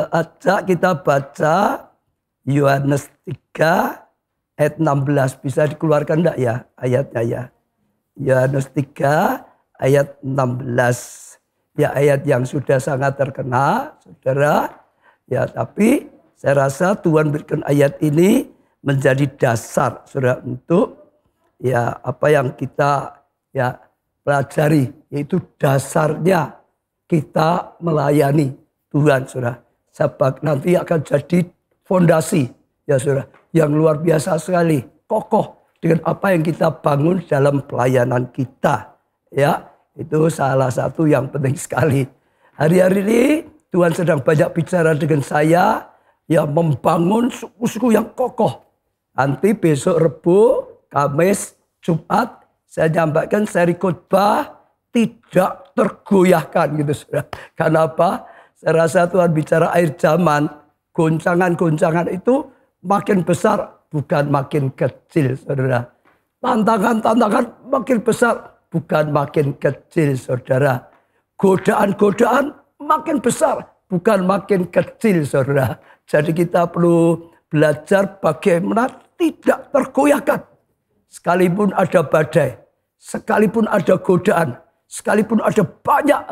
Ajak kita baca Yohanes 3 ayat 16. Bisa dikeluarkan enggak ya ayatnya ya? Yohanes 3 ayat 16. Ya ayat yang sudah sangat terkenal, saudara. Ya tapi saya rasa Tuhan berikan ayat ini menjadi dasar, saudara, untuk ya apa yang kita ya pelajari, yaitu dasarnya kita melayani Tuhan, saudara. Sebab nanti akan jadi fondasi, ya saudara, yang luar biasa sekali, kokoh dengan apa yang kita bangun dalam pelayanan kita, ya. Itu salah satu yang penting sekali. Hari-hari ini Tuhan sedang banyak bicara dengan saya, ya membangun suku-suku yang kokoh. Nanti besok Rebo, Kamis, Jumat, saya nyampaikan seri khotbah tidak tergoyahkan gitu saudara. Karena apa? Saya rasa Tuhan bicara akhir zaman, goncangan-goncangan itu makin besar, bukan makin kecil saudara. Tantangan-tantangan makin besar, bukan makin kecil saudara. Godaan-godaan makin besar, bukan makin kecil saudara. Jadi kita perlu belajar bagaimana tidak tergoyahkan. Sekalipun ada badai, sekalipun ada godaan, sekalipun ada banyak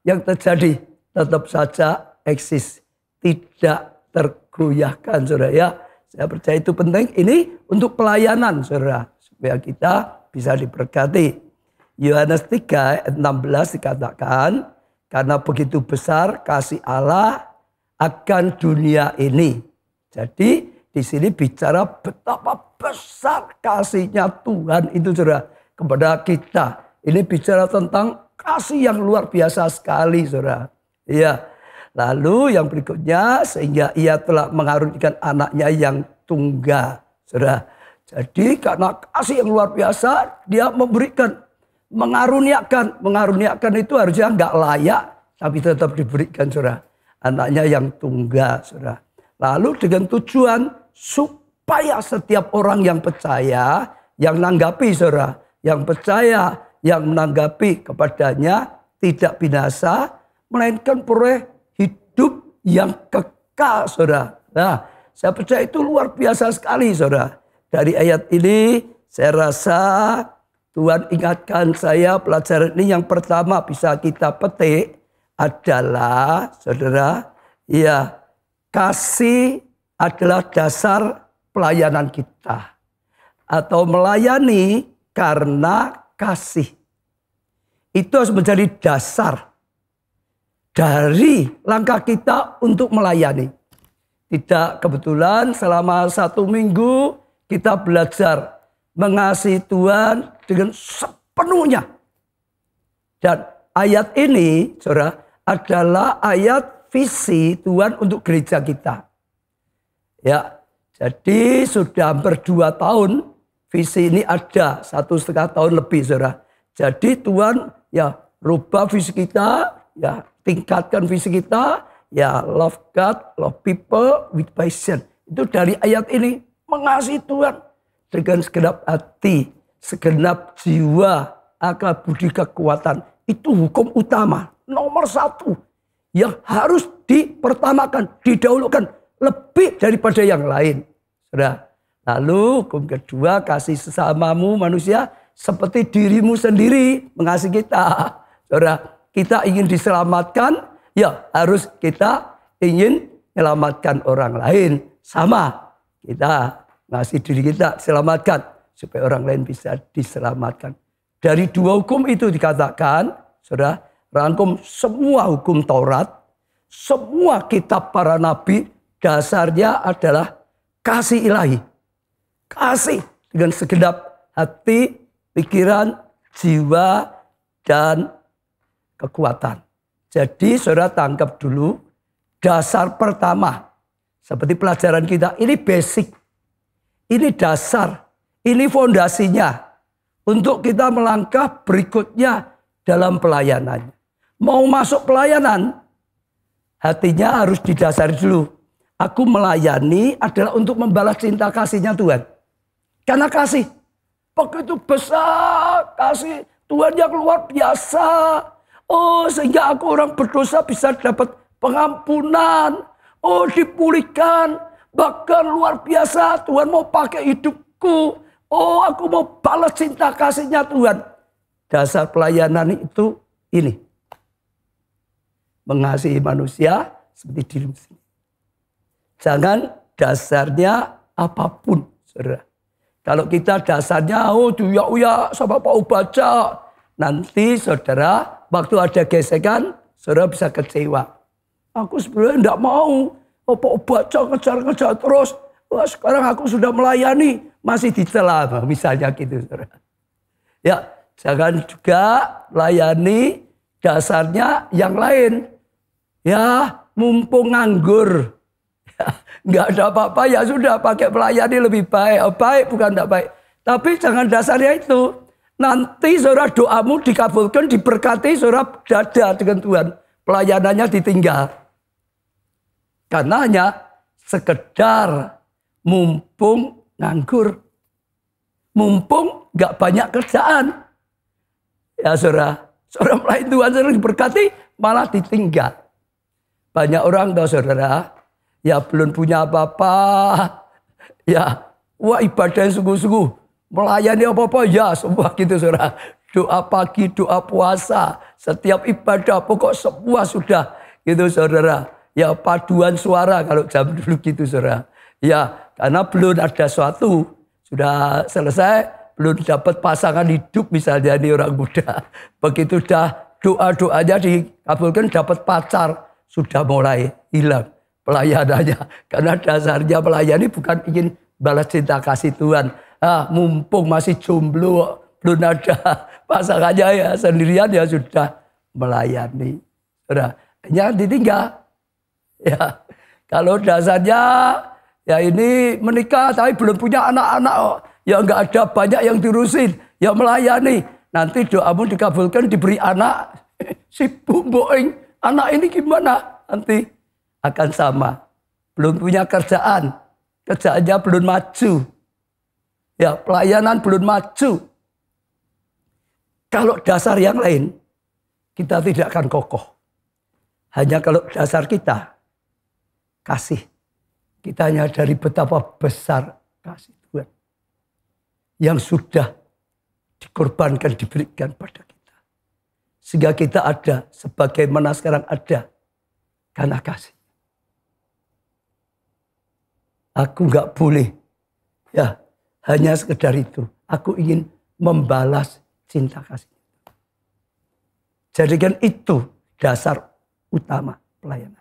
yang terjadi, tetap saja eksis. Tidak tergoyahkan saudara ya. Saya percaya itu penting. Ini untuk pelayanan saudara. Supaya kita bisa diberkati. Yohanes 3 ayat 16 dikatakan, karena begitu besar kasih Allah akan dunia ini. Jadi di sini bicara betapa besar kasihnya Tuhan itu saudara kepada kita. Ini bicara tentang kasih yang luar biasa sekali saudara. Iya. Lalu yang berikutnya, sehingga ia telah mengaruniakan anaknya yang tunggal saudara. Jadi karena kasih yang luar biasa, dia memberikan. Mengaruniakan itu harusnya nggak layak, tapi tetap diberikan saudara. Anaknya yang tunggal saudara. Lalu dengan tujuan supaya setiap orang yang percaya, yang menanggapi saudara, yang percaya, yang menanggapi kepadanya tidak binasa, melainkan peroleh hidup yang kekal saudara. Nah, saya percaya itu luar biasa sekali saudara. Dari ayat ini saya rasa Tuhan ingatkan saya pelajaran ini yang pertama bisa kita petik adalah saudara, ya kasih adalah dasar pelayanan kita. Atau melayani karena kasih. Itu harus menjadi dasar dari langkah kita untuk melayani. Tidak kebetulan selama 1 minggu kita belajar mengasihi Tuhan dengan sepenuhnya. Dan ayat ini, saudara, adalah ayat visi Tuhan untuk gereja kita. Ya, jadi sudah hampir 2 tahun visi ini ada, 1,5 tahun lebih, saudara. Jadi Tuhan ya rubah visi kita, ya tingkatkan visi kita, ya love God, love people with passion. Itu dari ayat ini, mengasihi Tuhan dengan segenap hati, segenap jiwa, akal, budi, kekuatan. Itu hukum utama, nomor 1. Yang harus dipertamakan, didahulukan. Lebih daripada yang lain. Saudara. Lalu hukum kedua, kasih sesamamu manusia seperti dirimu sendiri mengasihi kita. Saudara, kita ingin diselamatkan, ya harus kita ingin menyelamatkan orang lain. Sama, kita ngasih diri kita selamatkan supaya orang lain bisa diselamatkan. Dari 2 hukum itu dikatakan, saudara, rangkum semua hukum Taurat, semua kitab para nabi, dasarnya adalah kasih ilahi. Kasih dengan segenap hati, pikiran, jiwa, dan kekuatan. Jadi saudara tangkap dulu dasar pertama. Seperti pelajaran kita, ini basic. Ini dasar, ini fondasinya untuk kita melangkah berikutnya dalam pelayanan. Mau masuk pelayanan, hatinya harus didasari dulu. Aku melayani adalah untuk membalas cinta kasihnya Tuhan. Karena kasih, begitu besar kasih Tuhan yang luar biasa. Oh, sehingga aku orang berdosa bisa dapat pengampunan, oh dipulihkan, bahkan luar biasa Tuhan mau pakai hidupku, oh aku mau balas cinta kasihnya Tuhan. Dasar pelayanan itu ini, mengasihi manusia seperti dirimu sendiri. Jangan dasarnya apapun, saudara. Kalau kita dasarnya, oh uya sama Pak Ubaca, nanti saudara, waktu ada gesekan, saudara bisa kecewa. Aku sebenarnya tidak mau, oh, Pak Ubaca ngejar-ngejar terus. Wah, sekarang aku sudah melayani, masih dicela, misalnya gitu, saudara. Ya, jangan juga layani dasarnya yang lain. Ya, mumpung nganggur. Nggak ada apa-apa, ya sudah pakai melayani lebih baik. Oh, baik bukan tidak baik. Tapi jangan dasarnya itu. Nanti saudara doamu dikabulkan, diberkati, saudara dada dengan Tuhan. Pelayanannya ditinggal. Karena hanya sekedar mumpung nganggur. Mumpung nggak banyak kerjaan. Ya saudara melayani Tuhan, saudara diberkati, malah ditinggal. Banyak orang tahu saudara, ya belum punya apa-apa, ya wah ibadah sungguh-sungguh, melayani apa-apa, ya semua gitu saudara. Doa pagi, doa puasa, setiap ibadah pokok semua sudah gitu saudara. Ya paduan suara kalau jam dulu gitu saudara. Ya karena belum ada suatu, sudah selesai, belum dapat pasangan hidup misalnya ini orang muda. Begitu dah doa-doanya dikabulkan dapat pacar, sudah mulai hilang pelayanannya. Karena dasarnya melayani bukan ingin balas cinta kasih Tuhan. Mumpung masih jomblo, belum ada pasangannya, ya sendirian ya sudah melayani. Sudah, hanya ditinggal. Ya, kalau dasarnya ya ini menikah tapi belum punya anak-anak, ya nggak ada banyak yang diurusin, ya melayani. Nanti doamu dikabulkan, diberi anak, sibuk boing. Anak ini gimana? Nanti akan sama. Belum punya kerjaan. Kerjaannya belum maju. Ya, pelayanan belum maju. Kalau dasar yang lain, kita tidak akan kokoh. Hanya kalau dasar kita, kasih. Kita menyadari betapa besar kasih Tuhan. Yang sudah dikorbankan, diberikan pada kita. Sehingga kita ada sebagaimana sekarang ada karena kasih. Aku nggak boleh ya hanya sekedar itu. Aku ingin membalas cinta kasih. Jadikan itu dasar utama pelayanan.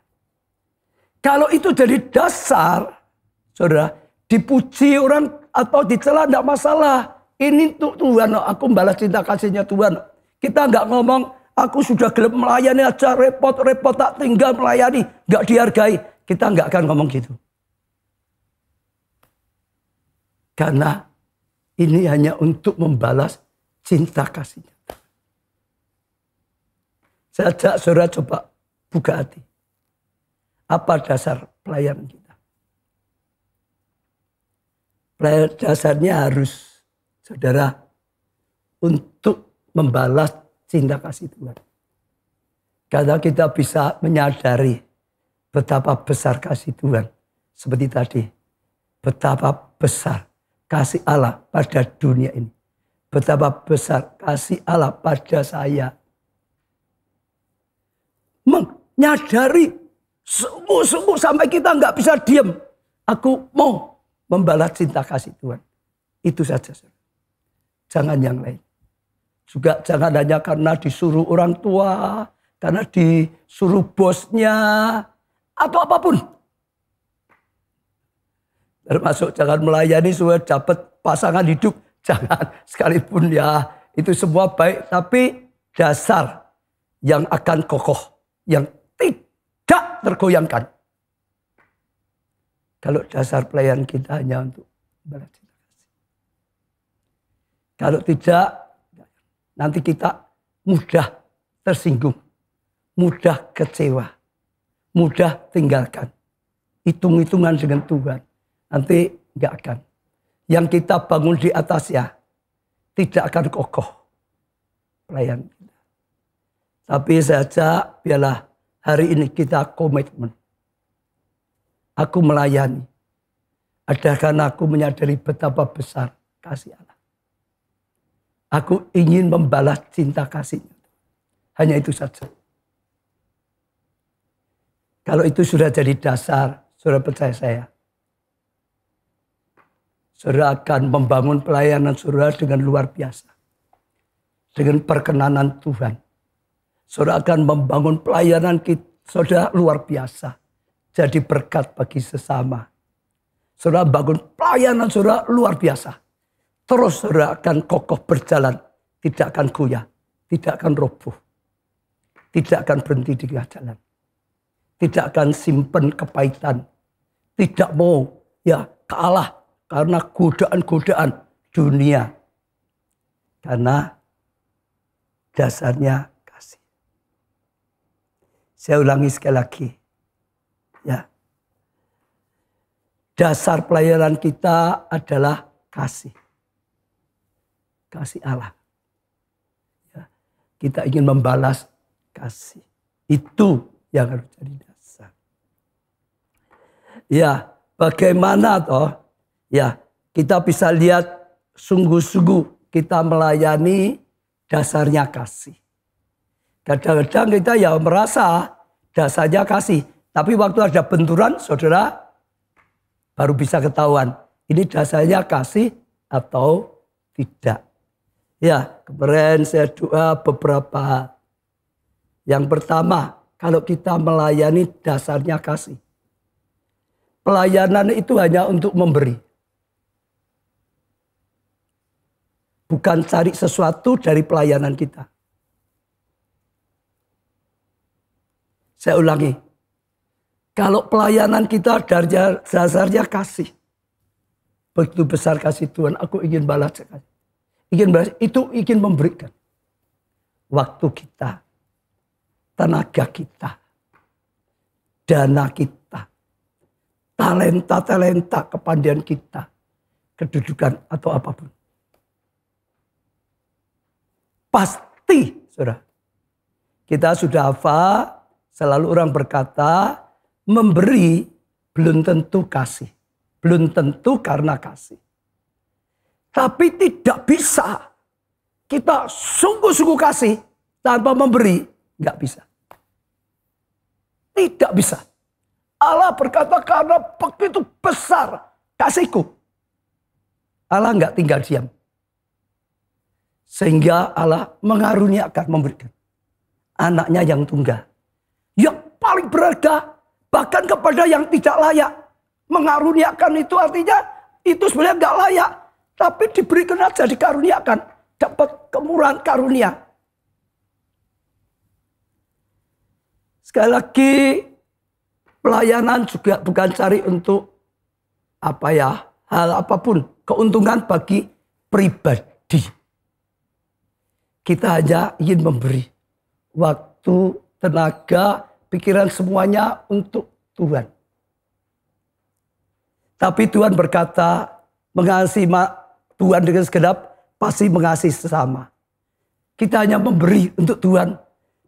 Kalau itu jadi dasar, saudara, dipuji orang atau dicela tidak masalah. Ini untuk Tuhan, aku membalas cinta kasihnya Tuhan. Kita nggak ngomong, aku sudah gelap melayani aja, repot-repot tak tinggal melayani, nggak dihargai. Kita nggak akan ngomong gitu. Karena ini hanya untuk membalas cinta kasihnya. Saya ajak saudara coba buka hati. Apa dasar pelayanan kita? Dasarnya harus, saudara, untuk membalas cinta kasih Tuhan. Karena kita bisa menyadari betapa besar kasih Tuhan. Seperti tadi. Betapa besar kasih Allah pada dunia ini. Betapa besar kasih Allah pada saya. Menyadari sungguh-sungguh sampai kita nggak bisa diam. Aku mau membalas cinta kasih Tuhan. Itu saja. Jangan yang lain. Juga jangan hanya karena disuruh orang tua, karena disuruh bosnya, atau apapun. Termasuk jangan melayani supaya dapat pasangan hidup. Jangan, sekalipun ya itu semua baik. Tapi dasar yang akan kokoh, yang tidak tergoyangkan. Kalau dasar pelayanan kita hanya untuk balas cinta kasih. Kalau tidak, nanti kita mudah tersinggung, mudah kecewa, mudah tinggalkan. Hitung-hitungan dengan Tuhan. Nanti enggak akan. Yang kita bangun di atasnya tidak akan kokoh pelayanan kita. Tapi saja biarlah hari ini kita komitmen. Aku melayani. Adalah karena aku menyadari betapa besar kasih Allah. Aku ingin membalas cinta kasihnya. Hanya itu saja. Kalau itu sudah jadi dasar, saudara percaya saya. Saudara akan membangun pelayanan saudara dengan luar biasa. Dengan perkenanan Tuhan. Saudara akan membangun pelayanan saudara luar biasa. Jadi berkat bagi sesama. Saudara bangun pelayanan saudara luar biasa. Terus saudara akan kokoh berjalan. Tidak akan goyah. Tidak akan roboh. Tidak akan berhenti di tengah jalan. Tidak akan simpen kepahitan. Tidak mau kalah karena godaan-godaan dunia. Karena dasarnya kasih. Saya ulangi sekali lagi. Ya. Dasar pelayanan kita adalah kasih. Kasih Allah. Ya. Kita ingin membalas kasih. Itu yang harus jadi dasar. Ya, bagaimana toh? Ya, kita bisa lihat sungguh-sungguh kita melayani dasarnya kasih. Kadang-kadang kita merasa dasarnya kasih. Tapi waktu ada benturan, saudara baru bisa ketahuan. Ini dasarnya kasih atau tidak. Ya, kemarin saya doa beberapa hal. Yang pertama, kalau kita melayani dasarnya kasih. Pelayanan itu hanya untuk memberi. Bukan cari sesuatu dari pelayanan kita. Saya ulangi. Kalau pelayanan kita dasarnya kasih. Begitu besar kasih Tuhan, aku ingin balas. Ingin memberikan. Waktu kita. Tenaga kita, dana kita, talenta-talenta, kepandaian kita, kedudukan atau apapun. Pasti, saudara. Kita sudah hafal, selalu orang berkata, memberi belum tentu kasih. Belum tentu karena kasih. Tapi tidak bisa kita sungguh-sungguh kasih tanpa memberi. Nggak bisa. Tidak bisa. Allah berkata karena begitu besar kasihku. Allah nggak tinggal diam. Sehingga Allah mengaruniakan memberikan. Anaknya yang tunggal. Yang paling berharga. Bahkan kepada yang tidak layak. Mengaruniakan itu artinya itu sebenarnya nggak layak. Tapi diberikan aja dikaruniakan. Dapat kemurahan karunia. Sekali lagi, pelayanan juga bukan cari untuk hal apapun, keuntungan bagi pribadi. Kita hanya ingin memberi waktu, tenaga, pikiran semuanya untuk Tuhan. Tapi Tuhan berkata, mengasihi Tuhan dengan segenap, pasti mengasihi sesama. Kita hanya memberi untuk Tuhan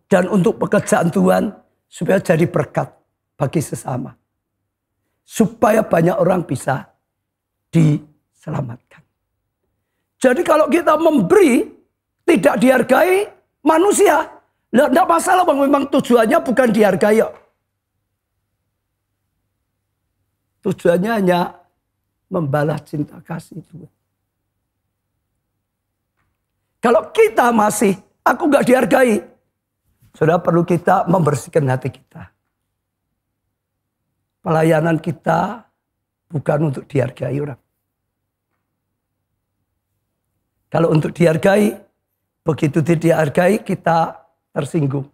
dan untuk pekerjaan Tuhan. Supaya jadi berkat bagi sesama. Supaya banyak orang bisa diselamatkan. Jadi kalau kita memberi, tidak dihargai manusia. Tidak masalah, memang tujuannya bukan dihargai. Tujuannya hanya membalas cinta kasih Tuhan. Kalau kita masih, aku nggak dihargai. Saudara, perlu kita membersihkan hati kita. Pelayanan kita bukan untuk dihargai orang. Kalau untuk dihargai, begitu tidak dihargai kita tersinggung.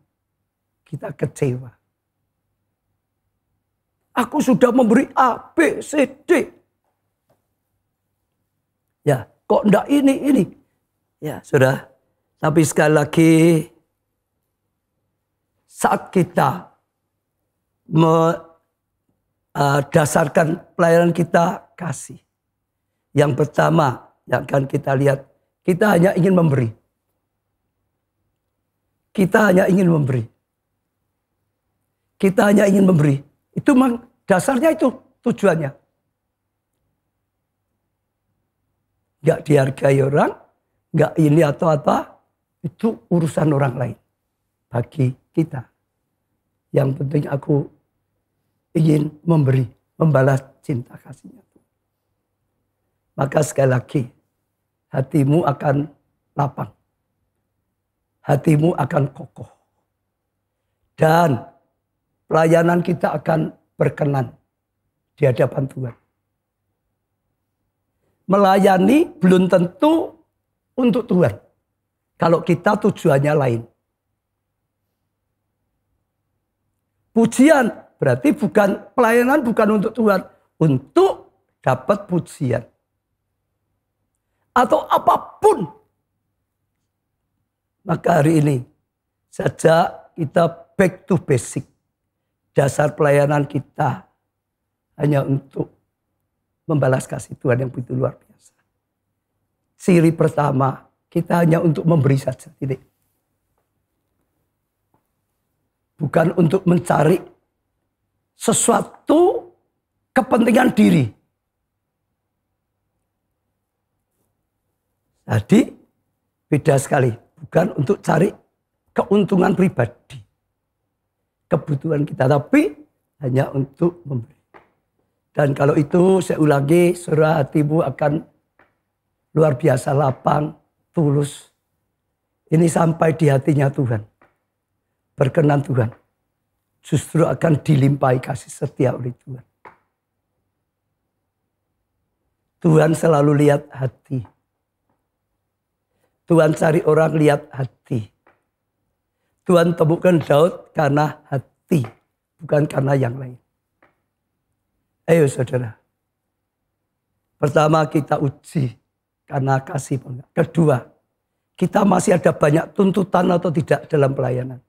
Kita kecewa. Aku sudah memberi A, B, C, D. Ya, kok enggak ini. Ya, saudara. Tapi sekali lagi, saat kita mendasarkan pelayanan kita kasih. Yang pertama yang akan kita lihat, kita hanya ingin memberi. Kita hanya ingin memberi. Kita hanya ingin memberi. Itu memang dasarnya itu tujuannya. Gak dihargai orang, gak ini atau apa, itu urusan orang lain. Bagi kita, yang penting aku ingin memberi, membalas cinta kasihnya. Maka sekali lagi, hatimu akan lapang. Hatimu akan kokoh. Dan pelayanan kita akan berkenan di hadapan Tuhan. Melayani belum tentu untuk Tuhan. Kalau kita tujuannya lain. Pujian berarti pelayanan bukan untuk Tuhan. Untuk dapat pujian. Atau apapun. Maka hari ini saja kita back to basic. Dasar pelayanan kita hanya untuk membalas kasih Tuhan yang begitu luar biasa. Ciri pertama, kita hanya untuk memberi saja. Titik. Bukan untuk mencari sesuatu kepentingan diri. Jadi beda sekali. Bukan untuk cari keuntungan pribadi. Kebutuhan kita. Tapi hanya untuk memberi. Dan kalau itu saya ulangi, saudara, hatimu akan luar biasa lapang, tulus. Ini sampai di hatinya Tuhan. Berkenan Tuhan. Justru akan dilimpahi kasih setia oleh Tuhan. Tuhan selalu lihat hati. Tuhan cari orang lihat hati. Tuhan temukan Daud karena hati. Bukan karena yang lain. Ayo saudara. Pertama kita uji karena kasih. Kedua, kita masih ada banyak tuntutan atau tidak dalam pelayanan.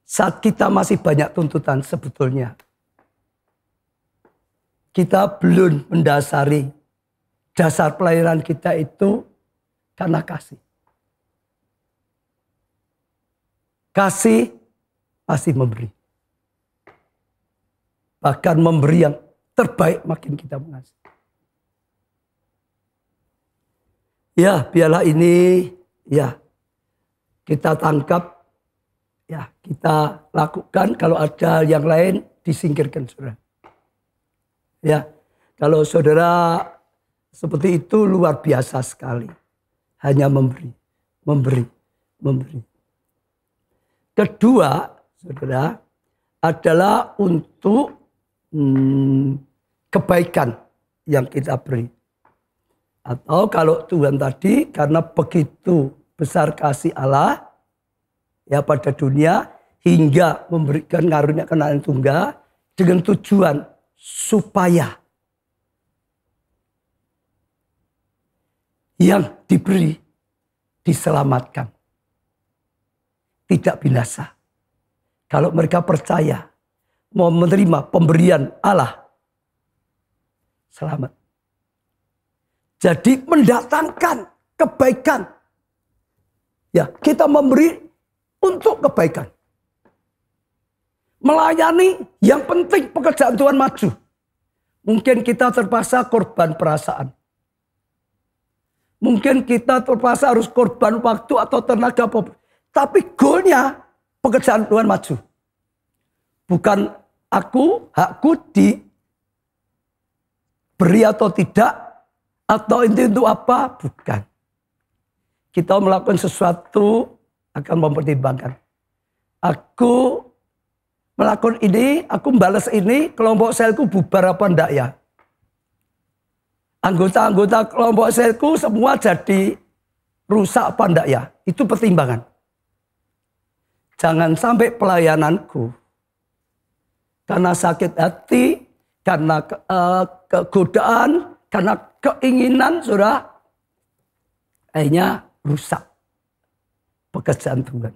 Saat kita masih banyak tuntutan sebetulnya. Kita belum mendasari dasar pelayanan kita itu karena kasih. Kasih pasti memberi. Bahkan memberi yang terbaik makin kita mengasihi. Ya, biarlah ini ya kita tangkap, ya kita lakukan. Kalau ada yang lain disingkirkan, saudara. Ya, kalau saudara seperti itu luar biasa sekali. Hanya memberi, memberi, memberi. Kedua, saudara, adalah untuk kebaikan yang kita beri. Atau kalau Tuhan tadi karena begitu besar kasih Allah ya pada dunia hingga memberikan karunia kenalan tunggal dengan tujuan supaya yang diberi diselamatkan. Tidak binasa. Kalau mereka percaya mau menerima pemberian Allah, selamat. Jadi mendatangkan kebaikan. Ya, kita memberi untuk kebaikan. Melayani yang penting pekerjaan Tuhan maju. Mungkin kita terpaksa korban perasaan. Mungkin kita terpaksa harus korban waktu atau tenaga. Tapi goalnya pekerjaan Tuhan maju. Bukan hakku diberi atau tidak. Atau itu untuk apa? Bukan. Kita melakukan sesuatu akan mempertimbangkan. Aku melakukan ini, aku membalas ini, kelompok selku bubar apa enggak ya? Anggota-anggota kelompok selku semua jadi rusak apa enggak ya? Itu pertimbangan. Jangan sampai pelayananku karena sakit hati, karena kegodaan, karena keinginan sudah akhirnya rusak pekerjaan Tuhan.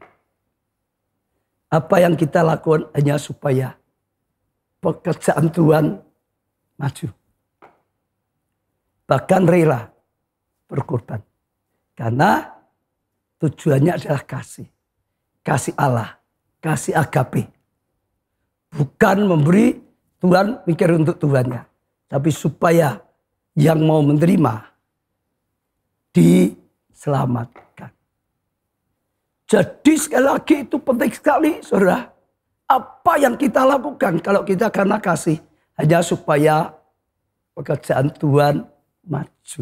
Apa yang kita lakukan hanya supaya pekerjaan Tuhan maju. Bahkan rela berkorban. Karena tujuannya adalah kasih. Kasih Allah, kasih agape. Bukan memberi, Tuhan mikir untuk Tuhannya. Tapi supaya yang mau menerima diselamatkan. Jadi sekali lagi itu penting sekali, saudara. Apa yang kita lakukan kalau kita karena kasih hanya supaya pekerjaan Tuhan maju.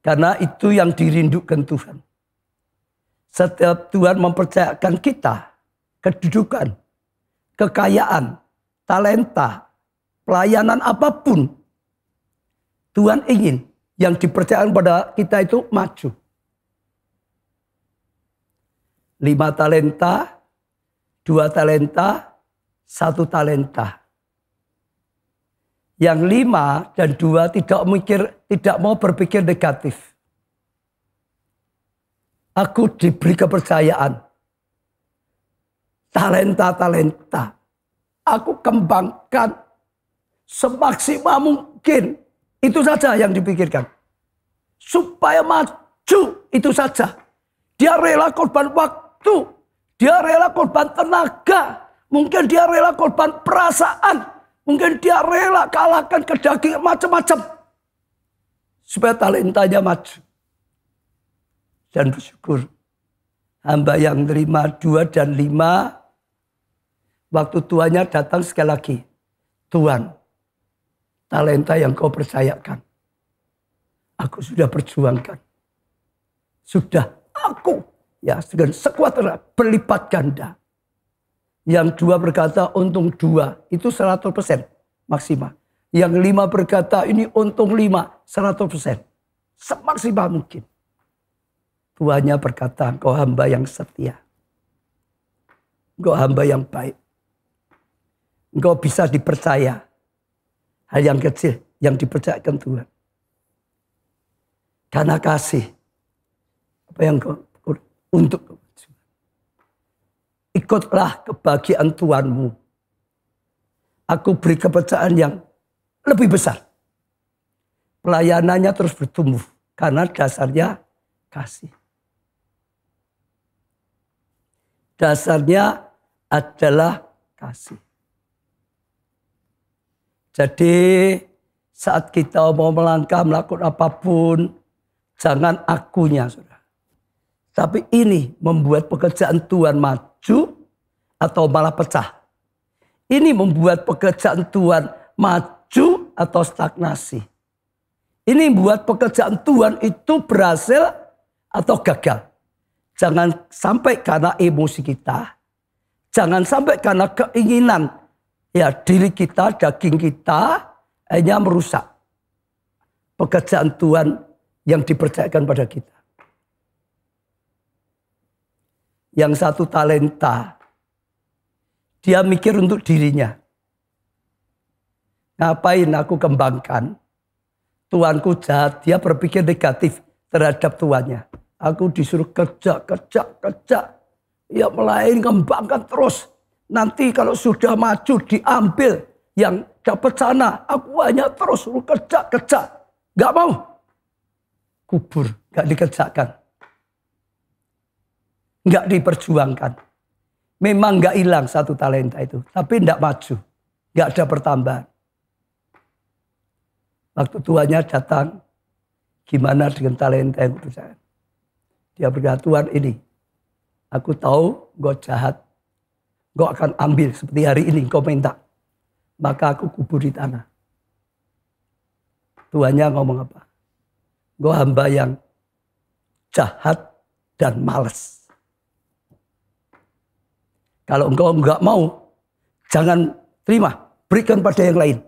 Karena itu yang dirindukan Tuhan. Setiap Tuhan mempercayakan kita kedudukan, kekayaan, talenta, pelayanan apapun. Tuhan ingin yang dipercayakan pada kita itu maju. 5 talenta, 2 talenta, 1 talenta. Yang 5 dan 2 tidak mau berpikir negatif. Aku diberi kepercayaan. Talenta-talenta. Aku kembangkan semaksimal mungkin. Itu saja yang dipikirkan. Supaya maju, itu saja. Dia rela korban waktu. Dia rela korban tenaga. Mungkin dia rela korban perasaan. Mungkin dia rela kalahkan kedagingan macam-macam. Supaya talentanya maju. Dan bersyukur. Hamba yang terima 2 dan 5. Waktu tuannya datang sekali lagi. Tuhan, talenta yang kau percayakan. Aku sudah perjuangkan. Sudah aku ya dengan sekuat tenaga berlipat ganda. Yang 2 berkata untung 2 itu 100% maksimal. Yang 5 berkata ini untung 5 100%. Semaksimal mungkin. Tuannya berkata engkau hamba yang setia. Engkau hamba yang baik. Engkau bisa dipercaya. Hal yang kecil yang dipercayakan Tuhan. Karena kasih. Apa yang kau untuk ikutlah kebahagiaan Tuhanmu. Aku beri kepercayaan yang lebih besar. Pelayanannya terus bertumbuh. Karena dasarnya kasih. Dasarnya adalah kasih. Jadi saat kita mau melangkah melakukan apapun, jangan akunya, saudara. Tapi ini membuat pekerjaan Tuhan maju atau malah pecah. Ini membuat pekerjaan Tuhan maju atau stagnasi. Ini membuat pekerjaan Tuhan itu berhasil atau gagal. Jangan sampai karena emosi kita. Jangan sampai karena keinginan ya diri kita, daging kita hanya merusak pekerjaan Tuhan yang dipercayakan pada kita. Yang 1 talenta, dia mikir untuk dirinya. Ngapain aku kembangkan? Tuanku jahat, dia berpikir negatif terhadap tuannya. Aku disuruh kerja. Ya melayani, kembangkan terus. Nanti kalau sudah maju diambil yang dapat sana. Aku hanya terus suruh kerja. Gak mau. Kubur, gak dikerjakan. Gak diperjuangkan. Memang gak hilang 1 talenta itu. Tapi gak maju. Gak ada pertambahan. Waktu tuannya datang. Gimana dengan talenta yang percaya? Dia berkata, Tuhan ini. Aku tahu engkau jahat. Engkau akan ambil seperti hari ini engkau minta. Maka aku kubur di tanah. Tuannya ngomong apa? Engkau hamba yang jahat dan malas. Kalau engkau enggak mau, jangan terima. Berikan pada yang lain.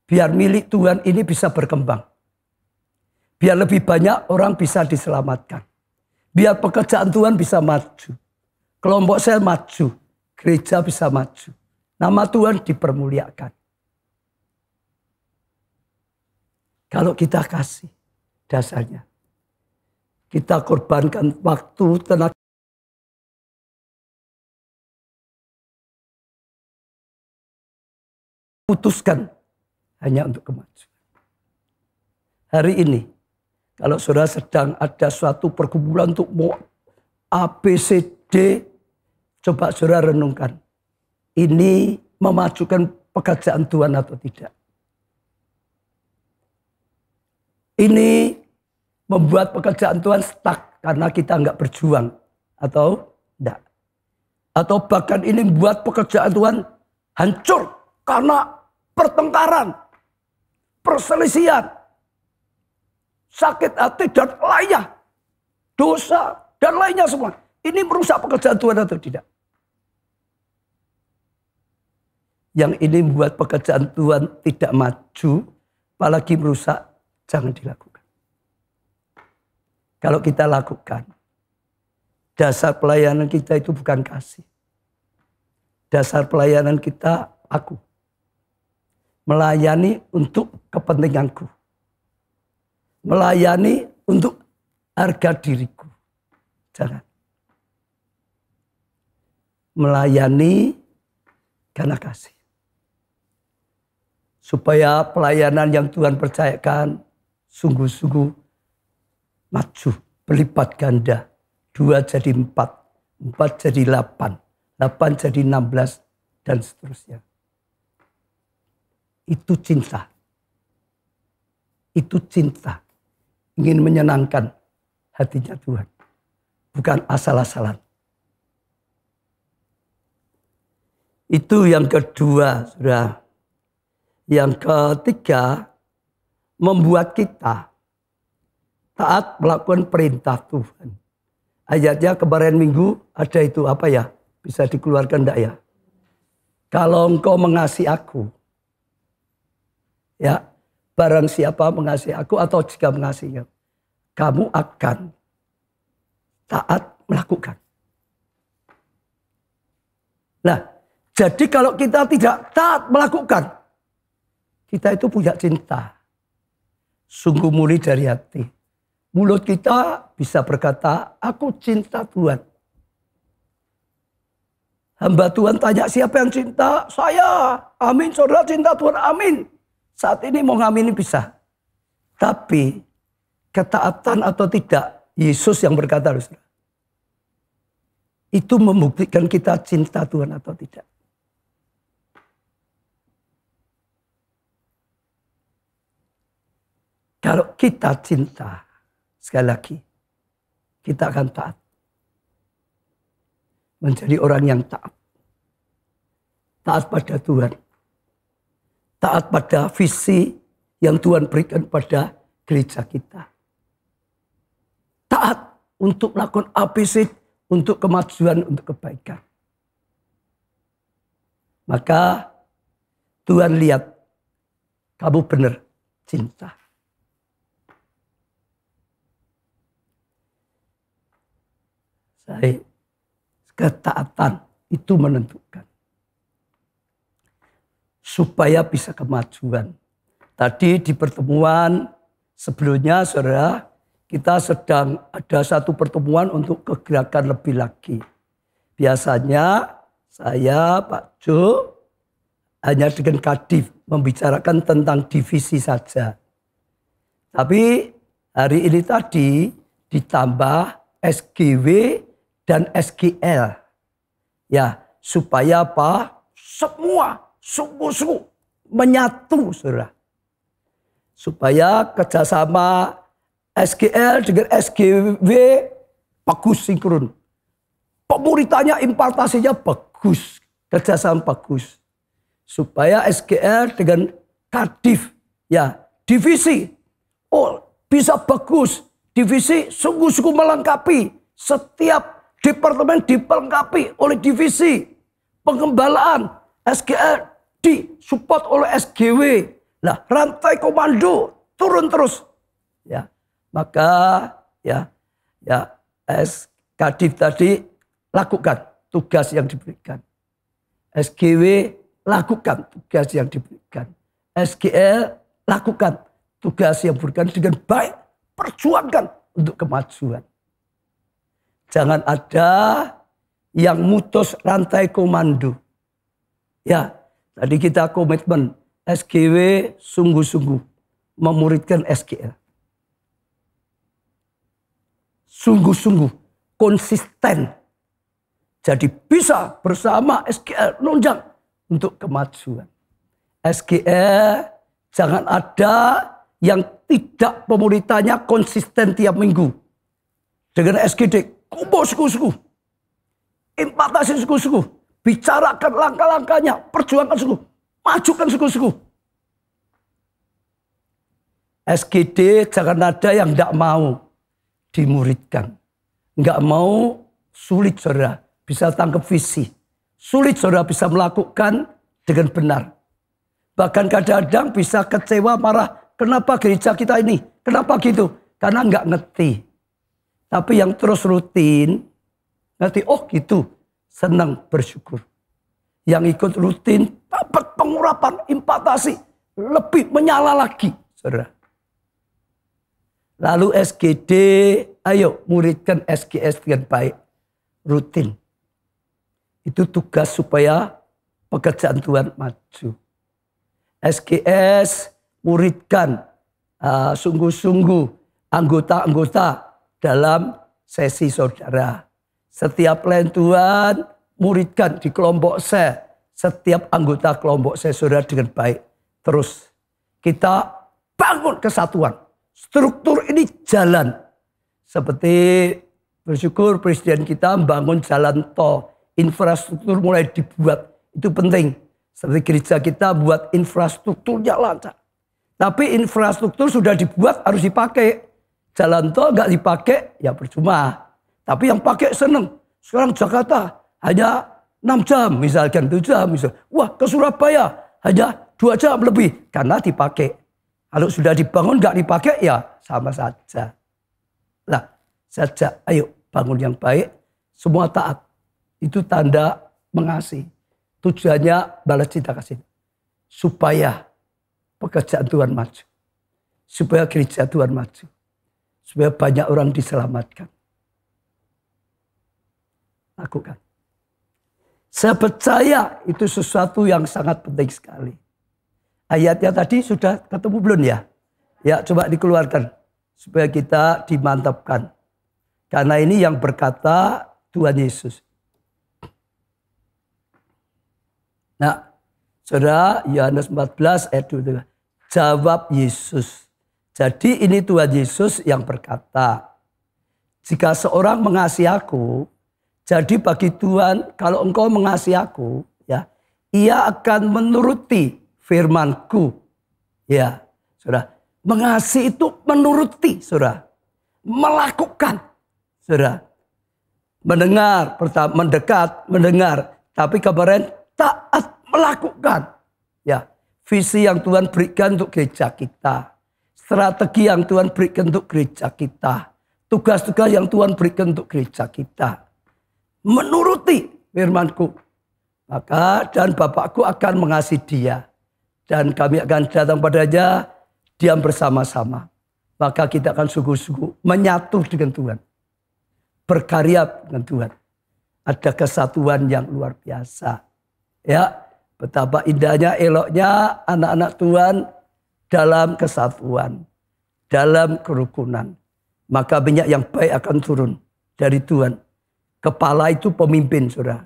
Biar milik Tuhan ini bisa berkembang. Biar lebih banyak orang bisa diselamatkan. Biar pekerjaan Tuhan bisa maju. Kelompok saya maju. Gereja bisa maju. Nama Tuhan dipermuliakan. Kalau kita kasih dasarnya. Kita korbankan waktu, tenaga. Putuskan hanya untuk kemajuan. Hari ini. Kalau saudara sedang ada suatu pergumulan untuk mau A, B, C, D. Coba saudara renungkan. ini memajukan pekerjaan Tuhan atau tidak. Ini membuat pekerjaan Tuhan stuck karena kita nggak berjuang atau enggak. Atau bahkan ini membuat pekerjaan Tuhan hancur karena pertengkaran, perselisihan, sakit hati dan lainnya, dosa dan lainnya semua. Ini merusak pekerjaan Tuhan atau tidak? Yang ini membuat pekerjaan Tuhan tidak maju, apalagi merusak, jangan dilakukan. Kalau kita lakukan, dasar pelayanan kita itu bukan kasih. Dasar pelayanan kita aku. Melayani untuk kepentinganku. Melayani untuk harga diriku. Jangan. Melayani karena kasih. Supaya pelayanan yang Tuhan percayakan sungguh-sungguh maju, berlipat ganda. 2 jadi 4, 4 jadi 8, 8 jadi 16, dan seterusnya. Itu cinta. Itu cinta. Ingin menyenangkan hatinya Tuhan. Bukan asal-asalan. Itu yang kedua, saudara. Yang ketiga, membuat kita taat melakukan perintah Tuhan. Ayatnya kemarin minggu ada itu apa ya? Bisa dikeluarkan enggak ya? Kalau engkau mengasihi aku, ya, barang siapa mengasihi aku atau jika mengasihi kamu akan taat melakukan. Nah, jadi kalau kita tidak taat melakukan, kita itu punya cinta. Sungguh murni dari hati. Mulut kita bisa berkata, aku cinta Tuhan. Hamba Tuhan tanya, siapa yang cinta? Saya. Amin, saudara cinta Tuhan, amin. Saat ini mau ngamini bisa. Tapi ketaatan atau tidak, Yesus yang berkata, saudara. Itu membuktikan kita cinta Tuhan atau tidak. Kalau kita cinta, sekali lagi, kita akan taat. Menjadi orang yang taat. Taat pada Tuhan. Taat pada visi yang Tuhan berikan pada gereja kita. Taat untuk melakukan ABC, untuk kemajuan, untuk kebaikan. Maka Tuhan lihat, kamu benar cinta. Ketaatan itu menentukan. Supaya bisa kemajuan. Tadi di pertemuan sebelumnya, saudara, kita sedang ada satu pertemuan untuk kegerakan lebih lagi. Biasanya saya, Pak Jo, hanya dengan Kadif membicarakan tentang divisi saja. Tapi hari ini tadi ditambah SGW dan SGL. Ya, supaya apa? Semua sungguh-sungguh menyatu, saudara. Supaya kerjasama SGL dengan SGW bagus sinkron. Pemuritannya, impartasinya bagus. Kerjasama bagus. Supaya SGL dengan Kadif, ya, divisi. Oh, bisa bagus. Divisi sungguh-sungguh melengkapi. Setiap departemen dilengkapi oleh divisi. Pengembalaan SGL disupport oleh SGW. Nah, rantai komando turun terus. Ya, maka Kadif tadi lakukan tugas yang diberikan. SGW lakukan tugas yang diberikan. SGL lakukan tugas yang diberikan dengan baik. Perjuangkan untuk kemajuan. Jangan ada yang mutus rantai komando. Ya, tadi kita komitmen SGW sungguh-sungguh memuridkan SGL. Sungguh-sungguh konsisten Jadi bisa bersama SGL nunjang untuk kemajuan. SGL jangan ada yang tidak pemerintahnya konsisten tiap minggu. Dengan SGD, kumpul suku-suku. Impatasi suku-suku. Bicarakan langkah-langkahnya, perjuangkan suku. Majukan suku-suku. SGD jangan ada yang tidak mau dimuridkan. Nggak mau, sulit saudara bisa tangkap visi. Sulit saudara bisa melakukan dengan benar. Bahkan kadang-kadang bisa kecewa, marah. Kenapa gereja kita ini? Kenapa gitu? Karena nggak ngerti. Tapi yang terus rutin, ngerti, oh gitu. Senang, bersyukur. Yang ikut rutin, dapat pengurapan, impatasi. Lebih menyala lagi, saudara. Lalu SGD, ayo muridkan SGS dengan baik. Rutin. Itu tugas supaya pekerjaan Tuhan maju. SGS muridkan sungguh-sungguh anggota-anggota dalam sesi saudara. Setiap pelayan Tuhan muridkan di kelompok saya. Setiap anggota kelompok saya saudara dengan baik. Terus kita bangun kesatuan. Struktur ini jalan. Seperti bersyukur presiden kita membangun jalan tol. Infrastruktur mulai dibuat. Itu penting. Seperti gereja kita buat infrastrukturnya lancar. Tapi infrastruktur sudah dibuat harus dipakai. Jalan tol nggak dipakai ya percuma. Tapi yang pakai seneng. Sekarang Jakarta hanya 6 jam misalkan 7 jam. Wah ke Surabaya hanya 2 jam lebih. Karena dipakai. Kalau sudah dibangun nggak dipakai ya sama saja. Nah saja ayo bangun yang baik. Semua taat. Itu tanda mengasihi. Tujuannya balas cinta kasih. Supaya pekerjaan Tuhan maju. Supaya gereja Tuhan maju. Supaya banyak orang diselamatkan. Lakukan. Saya percaya itu sesuatu yang sangat penting sekali. Ayatnya tadi sudah ketemu belum ya? Ya coba dikeluarkan. Supaya kita dimantapkan. Karena ini yang berkata Tuhan Yesus. Nah, saudara, Yohanes 14 ayat 2. Jawab Yesus. Jadi ini Tuhan Yesus yang berkata, jika seorang mengasihi aku, jadi bagi Tuhan, kalau engkau mengasihi aku, ya, ia akan menuruti firman-Ku. Ya, saudara, mengasihi itu menuruti, saudara. Melakukan, saudara. Mendengar, pertama mendekat, mendengar. Tapi kemarin taat melakukan. Ya, visi yang Tuhan berikan untuk gereja kita. Strategi yang Tuhan berikan untuk gereja kita. Tugas-tugas yang Tuhan berikan untuk gereja kita. Menuruti firman-Ku. Maka dan Bapakku akan mengasihi dia. Dan kami akan datang padanya, diam bersama-sama. Maka kita akan sungguh-sungguh menyatu dengan Tuhan. Berkarya dengan Tuhan. Ada kesatuan yang luar biasa. Ya, betapa indahnya, eloknya anak-anak Tuhan dalam kesatuan, dalam kerukunan. Maka minyak yang baik akan turun dari Tuhan. Kepala itu pemimpin, saudara.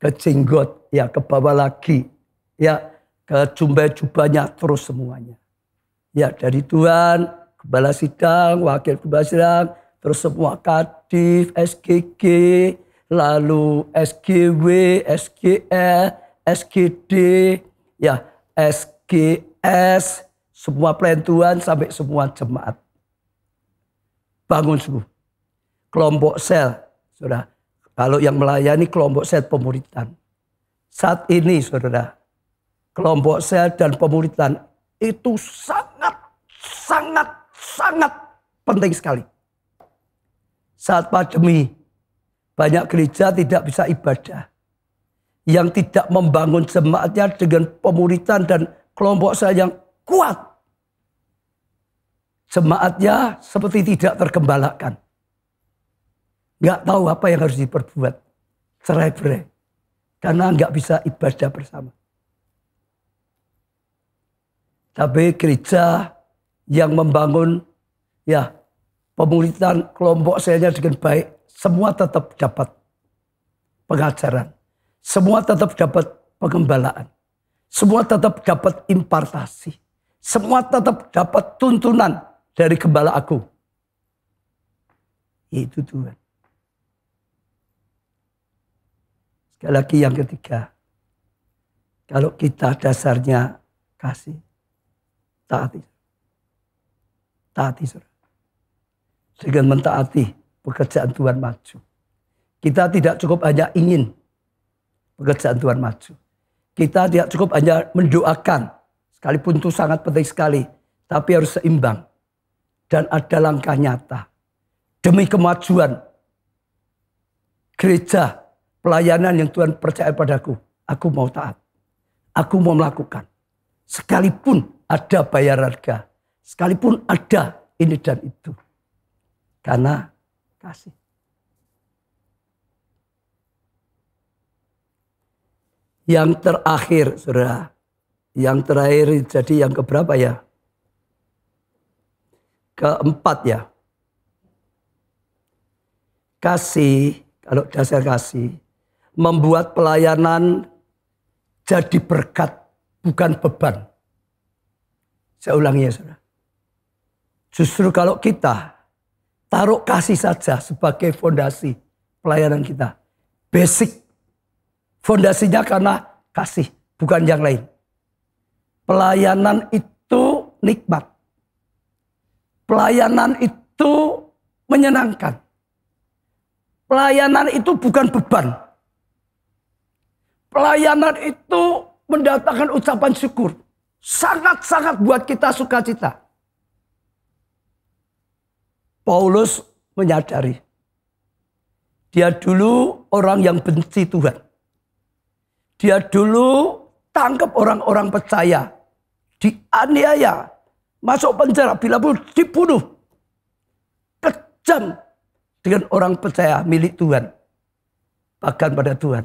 Ke jenggot, ya ke bawah lagi. Ya, ke jubahnya terus semuanya. Ya, dari Tuhan, kepala sidang, wakil kepala sidang, terus semua kadif, SGG, lalu SGW, SGL, SGD, ya SGS, semua pelayan Tuhan sampai semua jemaat. Bangun sungguh. Kelompok sel, saudara. Kalau yang melayani kelompok sel pemuritan. Saat ini, saudara, kelompok sel dan pemuritan itu sangat penting sekali. Saat pandemi, banyak gereja tidak bisa ibadah. Yang tidak membangun jemaatnya dengan pemuritan dan kelompok saya yang kuat. Jemaatnya seperti tidak tergembalakan. Nggak tahu apa yang harus diperbuat. Cerai-berai. Karena nggak bisa ibadah bersama. Tapi gereja yang membangun ya, pemuritan kelompok saya dengan baik, semua tetap dapat. pengajaran. Semua tetap dapat pengembalaan. Semua tetap dapat impartasi. Semua tetap dapat tuntunan dari gembala agung. Itu Tuhan. Sekali lagi yang ketiga. Kalau kita dasarnya kasih. Taati. Taati, saudara. Dengan mentaati pekerjaan Tuhan maju. Kita tidak cukup hanya ingin pekerjaan Tuhan maju. Kita tidak cukup hanya mendoakan. Sekalipun itu sangat penting sekali. Tapi harus seimbang. Dan ada langkah nyata. Demi kemajuan gereja, pelayanan yang Tuhan percaya padaku. Aku mau taat. Aku mau melakukan. Sekalipun ada bayar harga. Sekalipun ada ini dan itu. Karena kasih. Yang terakhir, saudara. Yang terakhir jadi yang keberapa ya? Keempat ya. Kasih, kalau dasar kasih, membuat pelayanan jadi berkat, bukan beban. Saya ulangi ya saudara. Justru kalau kita taruh kasih saja sebagai fondasi pelayanan kita. Basic. Fondasinya karena kasih, bukan yang lain. Pelayanan itu nikmat. Pelayanan itu menyenangkan. Pelayanan itu bukan beban. Pelayanan itu mendatangkan ucapan syukur. Sangat-sangat buat kita sukacita. Paulus menyadari. Dia dulu orang yang benci Tuhan. Dia dulu tangkap orang-orang percaya. Dianiaya. Masuk penjara. Bila pun dibunuh. Kejam. Dengan orang percaya milik Tuhan. Bahkan pada Tuhan.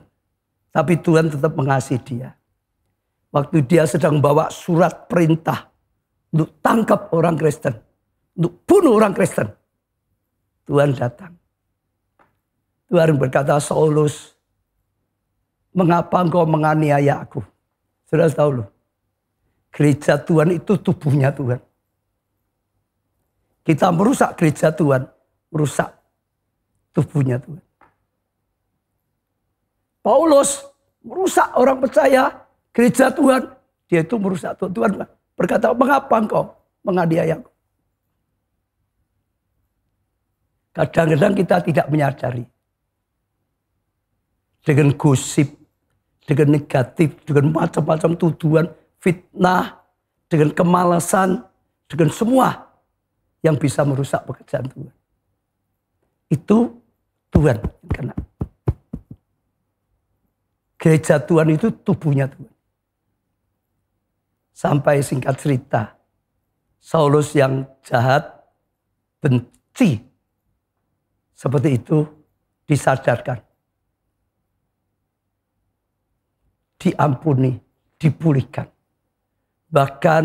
Tapi Tuhan tetap mengasihi dia. Waktu dia sedang bawa surat perintah. Untuk tangkap orang Kristen. Untuk bunuh orang Kristen. Tuhan datang. Tuhan berkata, Saulus. Mengapa engkau menganiaya aku? Saudara tahu loh. Gereja Tuhan itu tubuhnya Tuhan. Kita merusak gereja Tuhan. Merusak tubuhnya Tuhan. Paulus merusak orang percaya gereja Tuhan. Dia itu merusak Tuhan. Tuhan berkata, mengapa engkau menganiaya aku? Kadang-kadang kita tidak menyadari. Dengan gosip, dengan negatif, dengan macam-macam tuduhan, fitnah, dengan kemalasan, dengan semua yang bisa merusak pekerjaan Tuhan. Itu Tuhan yang kena. Gereja Tuhan itu tubuhnya Tuhan. Sampai singkat cerita, Saulus yang jahat, benci, seperti itu disadarkan. Diampuni, dipulihkan. Bahkan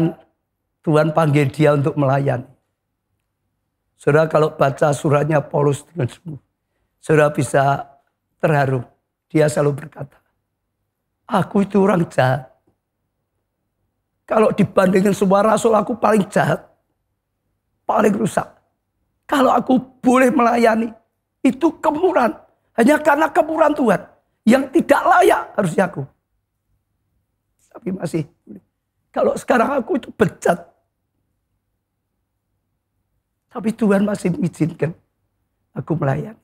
Tuhan panggil dia untuk melayani. Saudara kalau baca suratnya Paulus dengan sungguh, saudara bisa terharu. Dia selalu berkata, aku itu orang jahat. Kalau dibandingkan semua rasul, aku paling jahat. Paling rusak. Kalau aku boleh melayani, itu kemurahan. Hanya karena kemurahan Tuhan. Yang tidak layak harusnya aku. Tapi masih, kalau sekarang aku itu bejat. Tapi Tuhan masih mengizinkan aku melayani.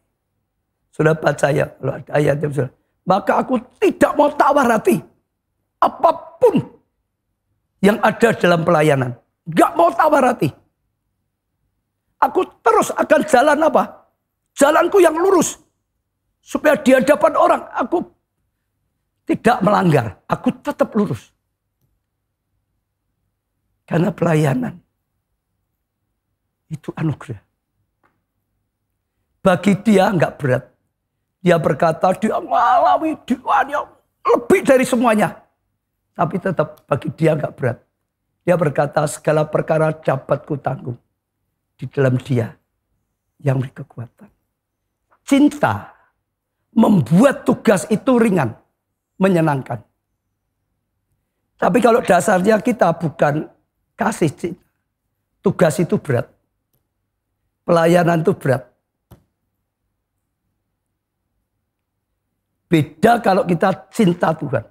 Sudah baca ya, kalau ada ayatnya. Sudah. Maka aku tidak mau tawar hati. Apapun yang ada dalam pelayanan. Gak mau tawar hati. Aku terus akan jalan apa? Jalanku yang lurus. Supaya di hadapan orang aku tidak melanggar. Aku tetap lurus. Karena pelayanan itu anugerah. Bagi dia enggak berat. Dia berkata dia mengalami yang lebih dari semuanya. Tapi tetap bagi dia enggak berat. Dia berkata segala perkara dapat kutanggung. Di dalam dia yang beri kekuatan. Cinta membuat tugas itu ringan, menyenangkan. Tapi kalau dasarnya kita bukan kasih cinta, tugas itu berat. Pelayanan itu berat. Beda kalau kita cinta Tuhan.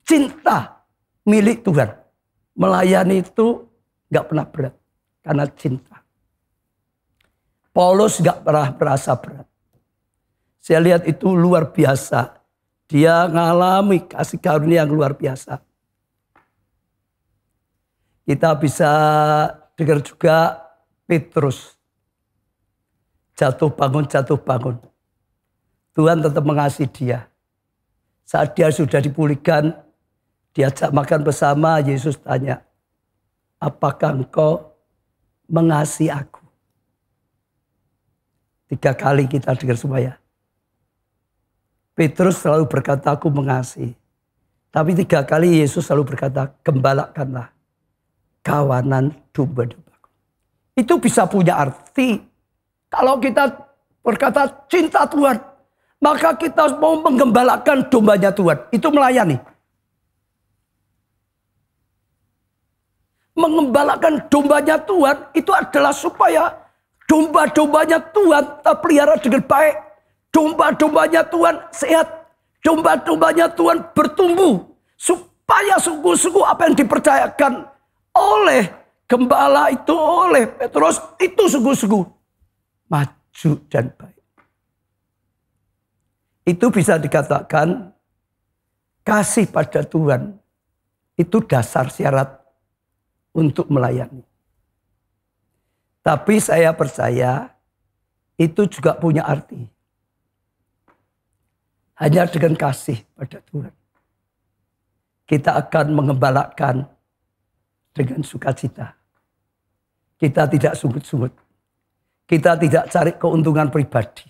Cinta milik Tuhan. Melayani itu gak pernah berat. Karena cinta. Paulus gak pernah merasa berat. Saya lihat itu luar biasa. Dia mengalami kasih karunia yang luar biasa. Kita bisa dengar juga Petrus. Jatuh bangun. Tuhan tetap mengasihi dia. Saat dia sudah dipulihkan, diajak makan bersama, Yesus tanya, apakah engkau mengasihi aku? 3 kali kita dengar semuanya. Petrus selalu berkata, aku mengasihi. Tapi 3 kali Yesus selalu berkata, gembalakanlah kawanan domba-dombaku. Itu bisa punya arti. Kalau kita berkata cinta Tuhan, maka kita mau menggembalakan dombanya Tuhan. Itu melayani. Mengembalakan dombanya Tuhan itu adalah supaya domba-dombanya Tuhan terpelihara dengan baik. Domba-dombanya Tuhan sehat. Domba-dombanya Tuhan bertumbuh. Supaya sungguh-sungguh apa yang dipercayakan oleh gembala itu, oleh Petrus, itu sungguh-sungguh maju dan baik. Itu bisa dikatakan kasih pada Tuhan itu dasar syarat untuk melayani. Tapi saya percaya itu juga punya arti. Hanya dengan kasih pada Tuhan kita akan mengembalakan dengan sukacita. Kita tidak sungut-sungut. Kita tidak cari keuntungan pribadi.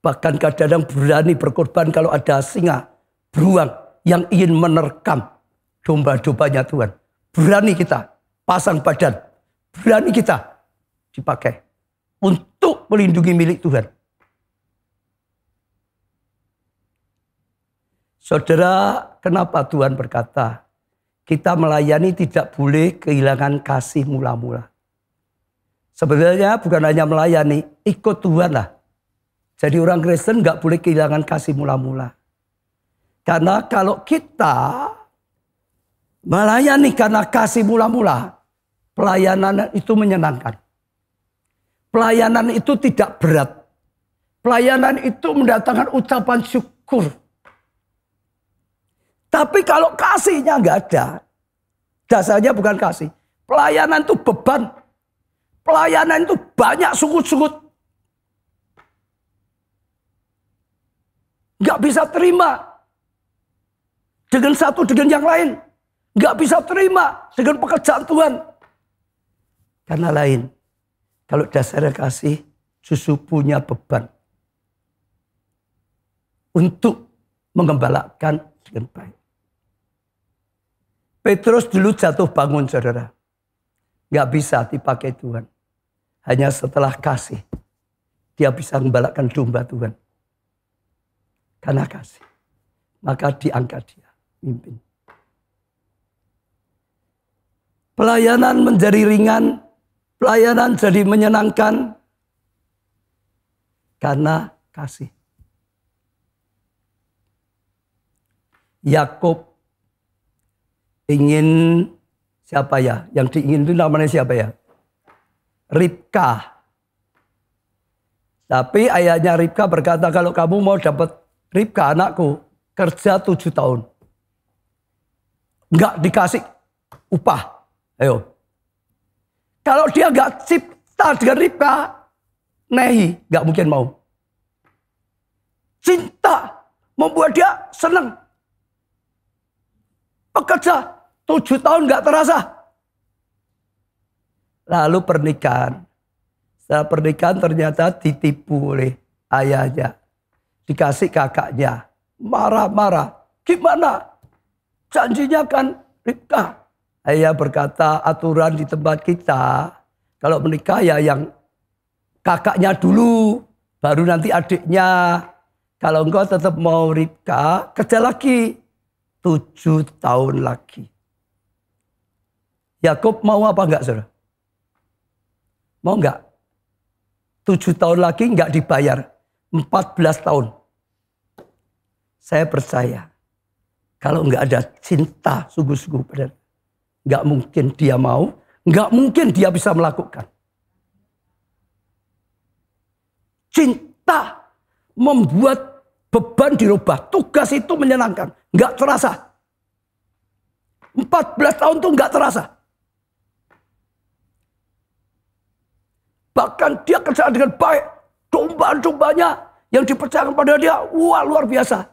Bahkan kadang-kadang berani berkorban kalau ada singa, beruang yang ingin menerkam domba-dombanya Tuhan. Berani kita pasang badan. Berani kita dipakai untuk melindungi milik Tuhan. Saudara, kenapa Tuhan berkata, kita melayani tidak boleh kehilangan kasih mula-mula. Sebenarnya bukan hanya melayani, ikut Tuhan lah. Jadi orang Kristen nggak boleh kehilangan kasih mula-mula. Karena kalau kita melayani karena kasih mula-mula, pelayanan itu menyenangkan. Pelayanan itu tidak berat. Pelayanan itu mendatangkan ucapan syukur. Tapi kalau kasihnya nggak ada, dasarnya bukan kasih. Pelayanan itu beban. Pelayanan itu banyak sungut-sungut. Nggak bisa terima dengan satu dengan yang lain. Nggak bisa terima dengan pekerjaan Tuhan. Karena lain. Kalau dasarnya kasih, justru punya beban. Untuk mengembalakan dengan baik. Petrus dulu jatuh bangun, saudara. Nggak bisa dipakai Tuhan. Hanya setelah kasih, dia bisa mengembalakan domba Tuhan. Karena kasih. Maka diangkat dia, mimpin. Pelayanan menjadi ringan. Pelayanan jadi menyenangkan. Karena kasih. Yakub ingin siapa ya? Yang diingin itu namanya siapa ya? Ribka. Tapi ayahnya Ribka berkata, kalau kamu mau dapat Ribka anakku, kerja 7 tahun. Enggak dikasih upah. Ayo. Kalau dia enggak cipta dengan Ribka, nehi, enggak mungkin mau. Cinta membuat dia senang. Pekerja 7 tahun enggak terasa. Lalu pernikahan. Setelah pernikahan ternyata ditipu oleh ayahnya. Dikasih kakaknya. Marah-marah. Gimana? Janjinya kan Ribka. Ayah berkata aturan di tempat kita. Kalau menikah ya yang kakaknya dulu. Baru nanti adiknya. Kalau engkau tetap mau Ribka, kerja lagi 7 tahun lagi. Yakub mau apa enggak, saudara? Mau enggak? 7 tahun lagi enggak dibayar. 14 tahun. Saya percaya. Kalau enggak ada cinta sungguh-sungguh pada, enggak mungkin dia mau. Enggak mungkin dia bisa melakukan. Cinta membuat beban dirubah. Tugas itu menyenangkan. Enggak terasa. 14 tahun itu enggak terasa. Bahkan dia kerja dengan baik. Domba-dombanya yang dipercayakan pada dia, wah luar biasa.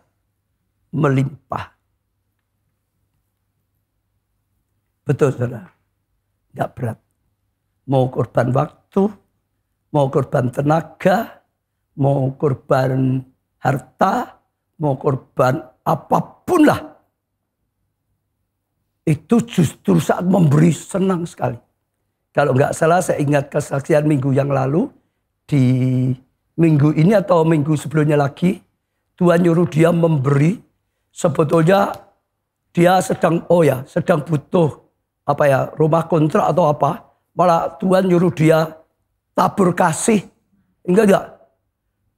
Melimpah. Betul, saudara. Enggak berat. Mau korban waktu, mau korban tenaga, mau korban harta, mau korban apapun lah. Itu justru saat memberi senang sekali. Kalau nggak salah saya ingat kesaksian minggu yang lalu. Di minggu ini atau minggu sebelumnya lagi. Tuhan nyuruh dia memberi. Sebetulnya dia sedang butuh rumah kontrak atau apa. Malah Tuhan nyuruh dia tabur kasih. Enggak.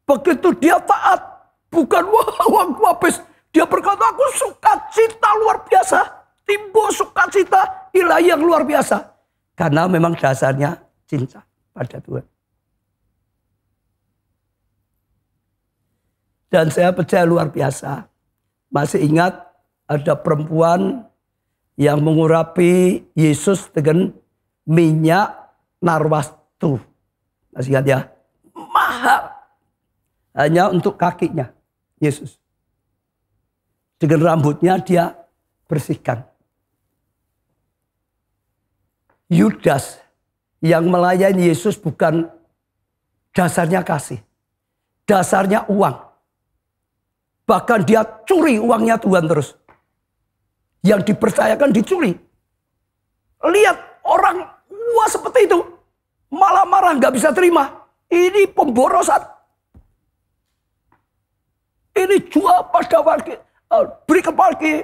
Begitu dia taat. Bukan uangku habis. Dia berkata aku sukacita luar biasa. Timbul sukacita ilahi yang luar biasa. Karena memang dasarnya cinta pada Tuhan. Dan saya percaya luar biasa. Masih ingat ada perempuan yang mengurapi Yesus dengan minyak narwastu. Masih ingat ya? Mahal. Hanya untuk kakinya Yesus. Dengan rambutnya dia bersihkan. Yudas yang melayani Yesus bukan dasarnya kasih. Dasarnya uang. Bahkan dia curi uangnya Tuhan terus. Yang dipercayakan dicuri. Lihat orang wah seperti itu. Malah marah gak bisa terima. Ini pemborosan. Ini jual pada fakir. Beri ke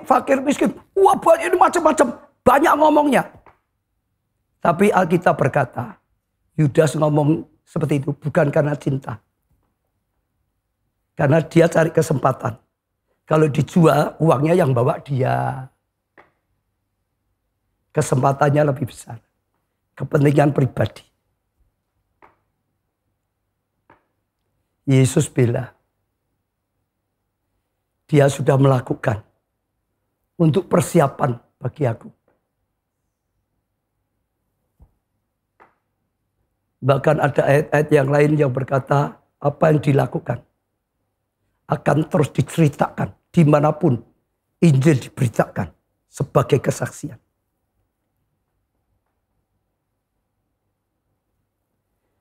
fakir miskin. Wah banyak ini macam-macam. Banyak ngomongnya. Tapi Alkitab berkata, Yudas ngomong seperti itu bukan karena cinta. Karena dia cari kesempatan. Kalau dijual, uangnya yang bawa dia. Kesempatannya lebih besar. Kepentingan pribadi. Yesus bela. Dia sudah melakukan untuk persiapan bagi aku. Bahkan ada ayat-ayat yang lain yang berkata apa yang dilakukan akan terus diceritakan dimanapun Injil diberitakan sebagai kesaksian.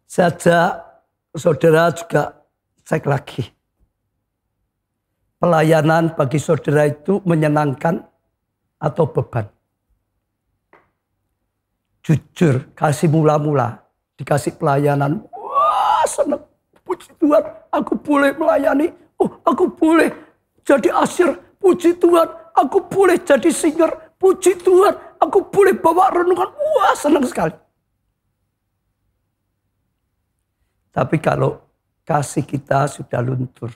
Saja saudara juga cek lagi. Pelayanan bagi saudara itu menyenangkan atau beban? Jujur, kasih mula-mula. Dikasih pelayanan, wah senang, puji Tuhan, aku boleh melayani, aku boleh jadi asyir, puji Tuhan, aku boleh jadi singer, puji Tuhan, aku boleh bawa renungan, wah senang sekali. Tapi kalau kasih kita sudah luntur,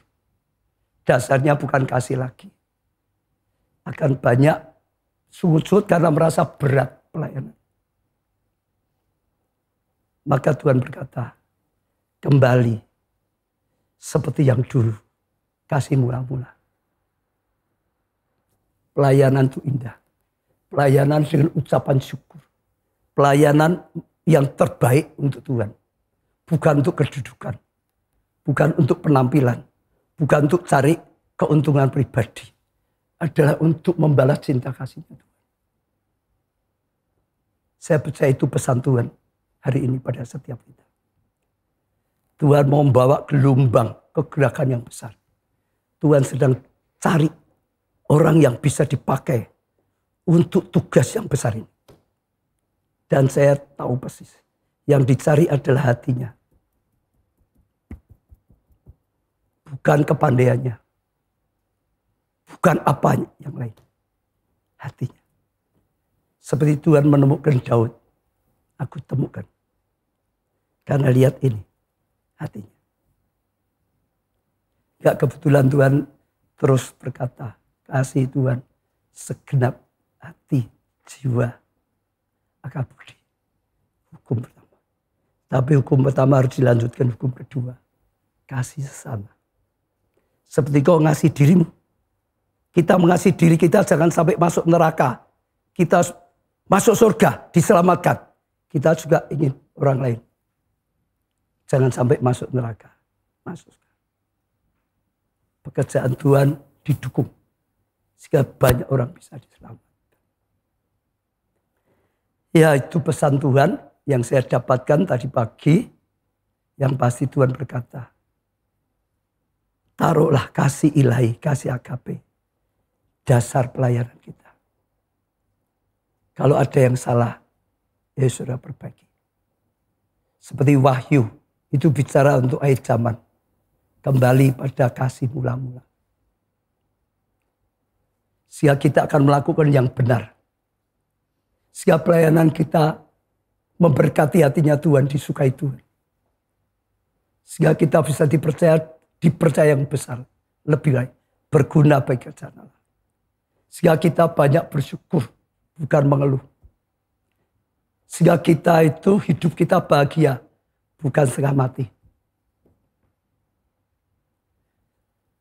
dasarnya bukan kasih lagi, akan banyak sujud karena merasa berat pelayanan. Maka Tuhan berkata, kembali seperti yang dulu, kasih mula-mula. Pelayanan itu indah. Pelayanan dengan ucapan syukur. Pelayanan yang terbaik untuk Tuhan. Bukan untuk kedudukan. Bukan untuk penampilan. Bukan untuk cari keuntungan pribadi. Adalah untuk membalas cinta kasihnya Tuhan. Saya percaya itu pesan Tuhan hari ini pada setiap kita. Tuhan mau membawa gelombang kegerakan yang besar. Tuhan sedang cari orang yang bisa dipakai untuk tugas yang besar ini. Dan saya tahu persis. Yang dicari adalah hatinya. Bukan kepandaiannya. Bukan apa yang lain. Hatinya. Seperti Tuhan menemukan Daud. Aku temukan. Karena lihat ini. Hatinya. Gak kebetulan Tuhan terus berkata. Kasih Tuhan segenap hati, jiwa, akal budi. Hukum pertama. Tapi hukum pertama harus dilanjutkan hukum kedua. Kasih sesama. Seperti kau ngasih dirimu. Kita mengasihi diri kita jangan sampai masuk neraka. Kita masuk surga, diselamatkan. Kita juga ingin orang lain. Jangan sampai masuk neraka. Masuk. Pekerjaan Tuhan didukung. Sehingga banyak orang bisa diselamatkan. Ya, itu pesan Tuhan yang saya dapatkan tadi pagi. Yang pasti Tuhan berkata, taruhlah kasih ilahi, kasih agape. Dasar pelayanan kita. Kalau ada yang salah, ya sudah perbaiki. Seperti Wahyu, itu bicara untuk akhir zaman. Kembali pada kasih mula-mula. Sehingga kita akan melakukan yang benar. Sehingga pelayanan kita memberkati hatinya Tuhan, disukai Tuhan. Sehingga kita bisa dipercaya yang besar. Lebih baik, berguna bagi kerjaan Allah. Sehingga kita banyak bersyukur, bukan mengeluh. Sehingga kita itu, hidup kita bahagia, bukan setengah mati.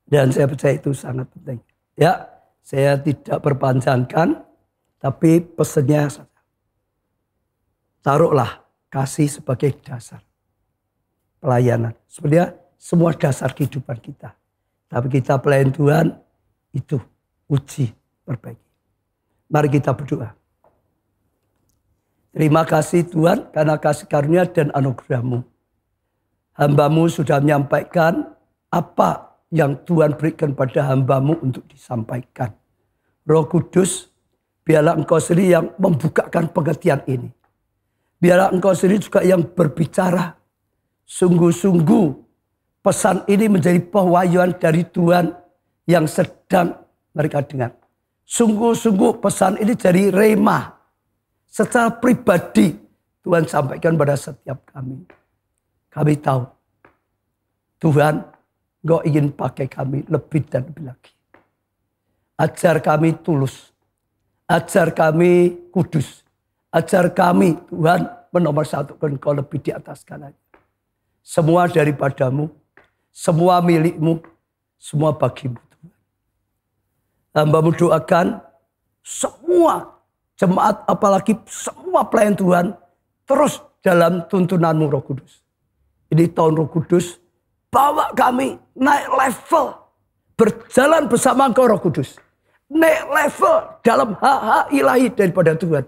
Dan saya percaya itu sangat penting. Ya, saya tidak berpanjangkan, tapi pesannya saja. Taruhlah kasih sebagai dasar pelayanan. Sebenarnya semua dasar kehidupan kita. Tapi kita pelayan Tuhan, itu uji perbaiki. Mari kita berdoa. Terima kasih Tuhan karena kasih karunia dan anugerah-Mu. Hamba-Mu sudah menyampaikan apa yang Tuhan berikan pada hamba-Mu untuk disampaikan. Roh Kudus, biarlah Engkau sendiri yang membukakan pengertian ini. Biarlah Engkau sendiri juga yang berbicara. Sungguh-sungguh pesan ini menjadi pewahyuan dari Tuhan yang sedang mereka dengar. Sungguh-sungguh pesan ini jadi rema. Secara pribadi Tuhan sampaikan pada setiap kami. Kami tahu Tuhan Engkau ingin pakai kami lebih dan lebih lagi. Ajar kami tulus. Ajar kami kudus. Ajar kami Tuhan menomorsatukan Engkau lebih di atas segalanya. Semua daripada-Mu. Semua milik-Mu. Semua bagi-Mu. Hamba-Mu doakan semua jemaat, apalagi semua pelayan Tuhan, terus dalam tuntunan-Mu Roh Kudus. Ini tahun Roh Kudus, bawa kami naik level, berjalan bersama Engkau Roh Kudus. Naik level dalam hak-hak ilahi daripada Tuhan.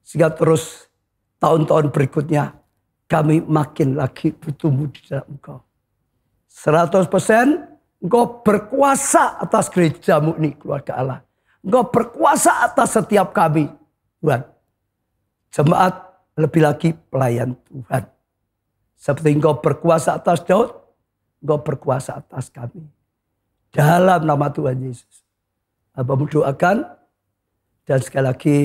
Sehingga terus tahun-tahun berikutnya kami makin lagi bertumbuh di dalam Engkau. 100% Engkau berkuasa atas gereja-Mu ini, keluarga Allah. Engkau berkuasa atas setiap kami, Tuhan. Jemaat, lebih lagi pelayan Tuhan. Seperti Engkau berkuasa atas Daud, Engkau berkuasa atas kami. Dalam nama Tuhan Yesus. Hamba-Mu doakan, dan sekali lagi,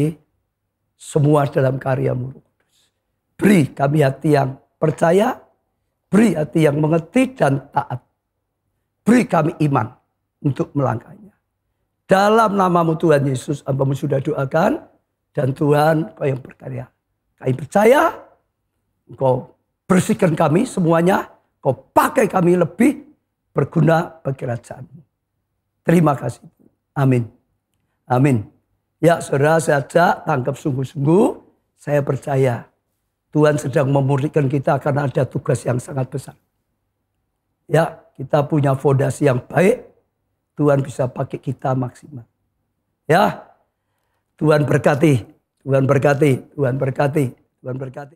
semua dalam karya-Mu Roh Kudus. Beri kami hati yang percaya, beri hati yang mengerti dan taat. Beri kami iman untuk melangkahnya. Dalam nama-Mu Tuhan Yesus, hamba-Mu sudah doakan. Dan Tuhan, Engkau yang berkarya. Kami percaya, Engkau bersihkan kami semuanya. Engkau pakai kami lebih berguna bagi kerajaan-Mu. Terima kasih. Amin. Amin. Ya saudara, saya ajak tangkap sungguh-sungguh. Saya percaya Tuhan sedang memurnikan kita karena ada tugas yang sangat besar. Ya, kita punya fondasi yang baik, Tuhan bisa pakai kita maksimal. Ya, Tuhan berkati, Tuhan berkati, Tuhan berkati, Tuhan berkati.